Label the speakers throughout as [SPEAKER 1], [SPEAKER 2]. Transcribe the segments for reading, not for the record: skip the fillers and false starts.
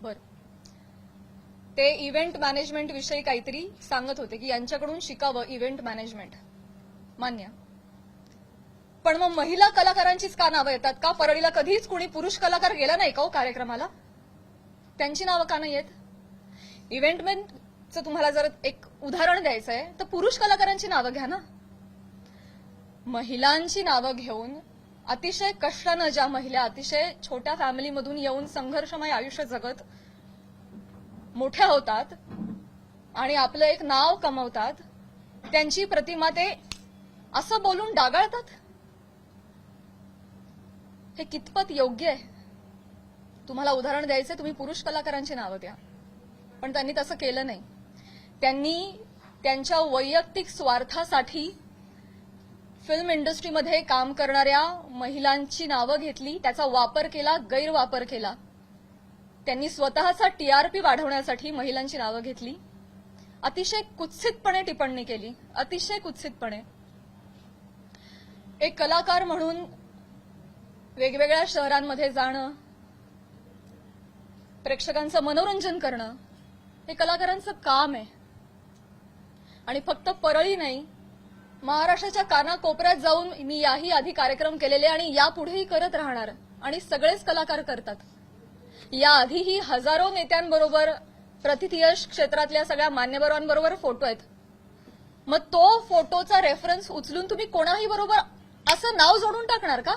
[SPEAKER 1] बर ते event management विषयी काहीतरी सांगत होते की यांच्याकडून शिकावं इव्हेंट मॅनेजमेंट. मान्य. पण मग महिला कलाकारांचीच का नावं येतात का? परळीला कधीच कुणी पुरुष कलाकार गेला नाही का हो कार्यक्रमाला? त्यांची नावं का नाही येत? इव्हेंटमॅनचं तुम्हाला जर एक उदाहरण द्यायचं आहे तर पुरुष कलाकारांची नावं घ्या ना. महिलांची नावं घेऊन अतिशय कष्टानं ज्या महिला अतिशय छोट्या फॅमिलीमधून येऊन संघर्षमय आयुष्य जगत मोठ्या होतात आणि आपलं एक नाव कमवतात, त्यांची प्रतिमा ते असं बोलून डागाळतात. हे कितपत योग्य आहे? तुम्हाला उदाहरण द्यायचं, तुम्ही पुरुष कलाकारांची नावं द्या. पण त्यांनी तसं केलं नाही. त्यांनी त्यांच्या वैयक्तिक स्वार्थासाठी फिल्म इंडस्ट्रीमध्ये काम करणाऱ्या महिलांची नावं घेतली, त्याचा वापर केला, गैरवापर केला. त्यांनी स्वतःचा टीआरपी वाढवण्यासाठी महिलांची नावं घेतली, अतिशय कुत्सितपणे टिप्पणी केली, अतिशय कुत्सितपणे. एक कलाकार म्हणून वेगवेगळ्या शहरांमध्ये जाणं, प्रेक्षकांचं मनोरंजन करणं हे कलाकारांचं काम आहे. आणि फक्त परळी नाही, महाराष्ट्राच्या कानाकोपऱ्यात जाऊन मी याही आधी कार्यक्रम केलेले आणि यापुढेही करत राहणार आणि सगळेच कलाकार करतात. याआधीही हजारो नेत्यांबरोबर, प्रतिथयश क्षेत्रातल्या सगळ्या मान्यवरांबरोबर फोटो आहेत. मग तो फोटोचा रेफरन्स उचलून तुम्ही कोणाही बरोबर असं नाव जोडून टाकणार का?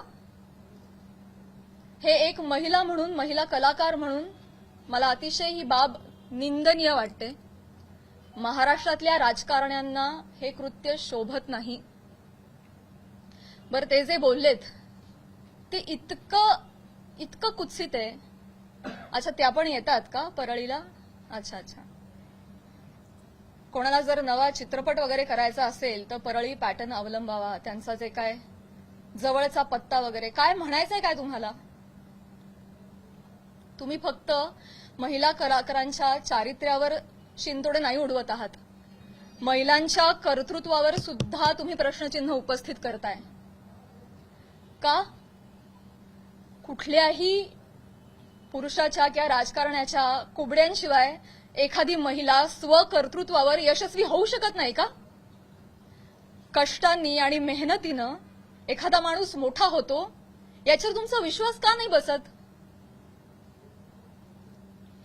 [SPEAKER 1] हे एक महिला म्हणून, महिला कलाकार म्हणून मला अतिशय ही बाब निंदनीय वाटते. महाराष्ट्रातल्या राजकारण्यांना हे कृत्य शोभत नाही. बरं, ते जे बोललेत ते इतकं कुत्सित आहे. अच्छा, त्या पण येतात का परळीला? अच्छा अच्छा. कोणाला जर नवा चित्रपट वगैरे करायचा असेल तर परळी पॅटर्न अवलंबावा. त्यांचा जे काय जवळचा पत्ता वगैरे काय म्हणायचंय काय तुम्हाला? तुम्ही फक्त महिला कलाकारांच्या चारित्र्यावर शिंतोडे नाही उडवत आहात, महिलांच्या कर्तृत्वावर सुद्धा तुम्ही प्रश्नचिन्ह उपस्थित करताय. का? कुठल्याही पुरुषाच्या किंवा राजकारण्याच्या कुबड्यांशिवाय एखादी महिला स्वकर्तृत्वावर यशस्वी होऊ शकत नाही का? कष्टांनी आणि मेहनतीनं एखादा माणूस मोठा होतो, याच्यावर तुमचा विश्वास का नाही बसत?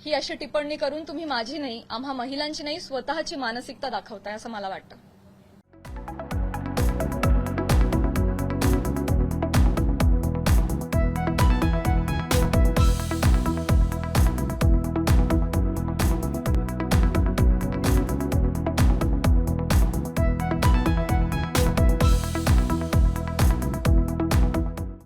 [SPEAKER 1] ही अशी टिप्पणी करून तुम्ही माझी नाही, आम्हा महिलांची नाही, स्वतःची मानसिकता दाखवताय असं मला वाटतं.